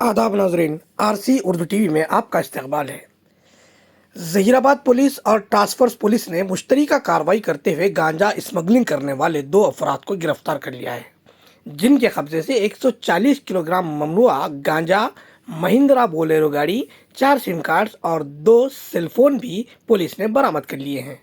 आदाब नाजरीन, RC Urdu TV में आपका इस्तकबाल है। जहीराबाद पुलिस और टास्क फोर्स पुलिस ने मुश्तरका कार्रवाई करते हुए गांजा स्मगलिंग करने वाले 2 अफराद को गिरफ्तार कर लिया है, जिनके कब्जे से 140 किलोग्राम ममनुआ गांजा, महिंद्रा बोलेरो गाड़ी, 4 सिम कार्ड्स और 2 सेलफोन भी पुलिस ने बरामद कर लिए हैं।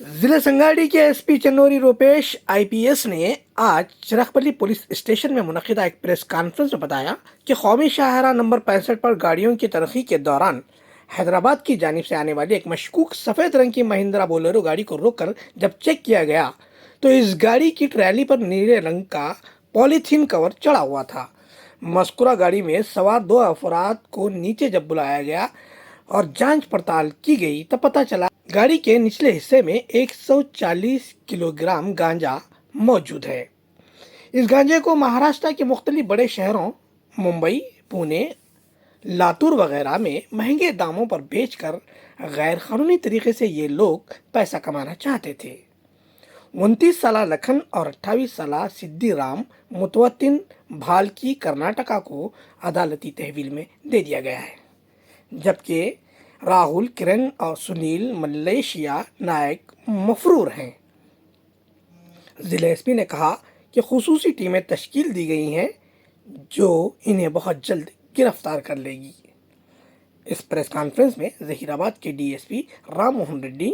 जिले संगारेड्डी के एसपी चन्नोरी रूपेश आईपीएस ने आज चिरखपल्ली पुलिस स्टेशन में मुनक्किदा एक प्रेस कॉन्फ्रेंस में बताया कि कौमी शाहरा नंबर 65 पर गाड़ियों की तरक्की के दौरान हैदराबाद की जानिब से आने वाली एक मशकूक सफ़ेद रंग की महिंद्रा बोलेरो गाड़ी को रोककर जब चेक किया गया तो इस गाड़ी की ट्रैली पर नीले रंग का पॉलीथीन कवर चढ़ा हुआ था। मस्कुरा गाड़ी में सवार 2 अफराद को नीचे जब बुलाया गया और जांच पड़ताल की गई तो पता चला गाड़ी के निचले हिस्से में 140 किलोग्राम गांजा मौजूद है। इस गांजे को महाराष्ट्र के मुख्तलिफ बड़े शहरों मुंबई, पुणे, लातूर वगैरह में महंगे दामों पर बेचकर गैर कानूनी तरीके से ये लोग पैसा कमाना चाहते थे। 29 साल लखन और 28 साल सिद्धि राम मुतवत्तिन भालकी कर्नाटका को अदालती तहवील में दे दिया गया है, जबकि राहुल, किरण और सुनील मलेशिया नायक मफरूर हैं। जिला एसपी ने कहा कि खुसूसी टीमें तश्कील दी गई हैं जो इन्हें बहुत जल्द गिरफ्तार कर लेगी। इस प्रेस कॉन्फ्रेंस में जहीराबाद के DSP Ram Mohan Reddy,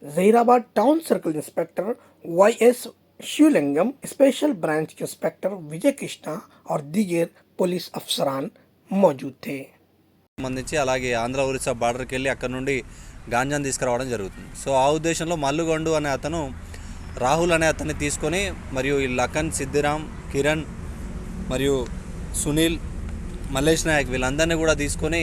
Zaheerabad town circle inspector YS Shivalingam, special branch के इंस्पेक्टर विजय कृष्णा और दीगर पुलिस अफसरान मौजूद थे। సంబంధించి అలాగే ఆంధ్ర ఒరిస్సా బార్డర్కి వెళ్ళి అక్కడ నుండి గాంజాను తీసుకురావడం జరుగుతుంది. సో ఆ ఉద్దేశంలో మల్లుగొండు అనే అతను రాహుల్ అనే అతన్ని తీసుకొని మరియు ఈ లఖన్, సిద్ధిరామ్, కిరణ్ మరియు సునీల్, మల్లేష్ నాయక్ వీళ్ళందరినీ కూడా తీసుకొని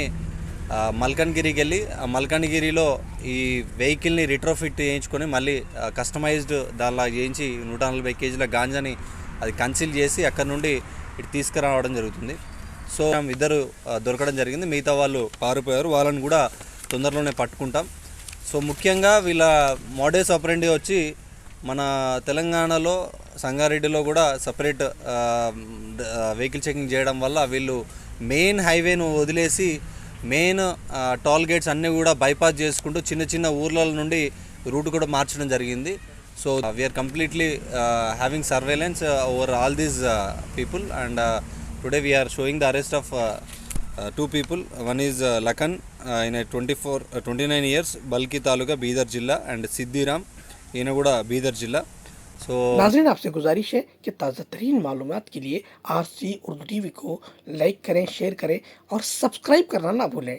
మల్కన్గిరికి వెళ్ళి ఆ మల్కన్గిరిలో ఈ వెహికల్ని రిట్రోఫిట్ చేయించుకొని మళ్ళీ కస్టమైజ్డ్ దానిలా చేయించి 140 కేజీల గాంజాని అది కన్సీల్ చేసి అక్కడ నుండి ఇటు తీసుకురావడం జరుగుతుంది. సో ఇద్దరు దొరకడం జరిగింది, మిగతా వాళ్ళు పారిపోయారు. వాళ్ళని కూడా తొందరలోనే పట్టుకుంటాం. సో ముఖ్యంగా వీళ్ళ మోడస్ ఆపరెండి వచ్చి మన తెలంగాణలో సంగారెడ్డిలో కూడా సపరేట్ వెహికల్ చెకింగ్ చేయడం వల్ల వీళ్ళు మెయిన్ హైవేను వదిలేసి మెయిన్ టోల్ గేట్స్ అన్నీ కూడా బైపాస్ చేసుకుంటూ చిన్న చిన్న ఊర్ల నుండి రూట్ కూడా మార్చడం జరిగింది. So we are completely having surveillance over all these people and today we are showing the arrest of 2 people. One is Lakan in a 29 years, Balki taluka Bidar जिला, and सिद्धिराम इन गुड़ा बीदर जिला. So नाज़रीन, आपसे गुजारिश है कि ताज़ा तरीन मालूमात के लिए आरसी उर्दू टीवी को लाइक करें, शेयर करें और सब्सक्राइब करना ना भूलें।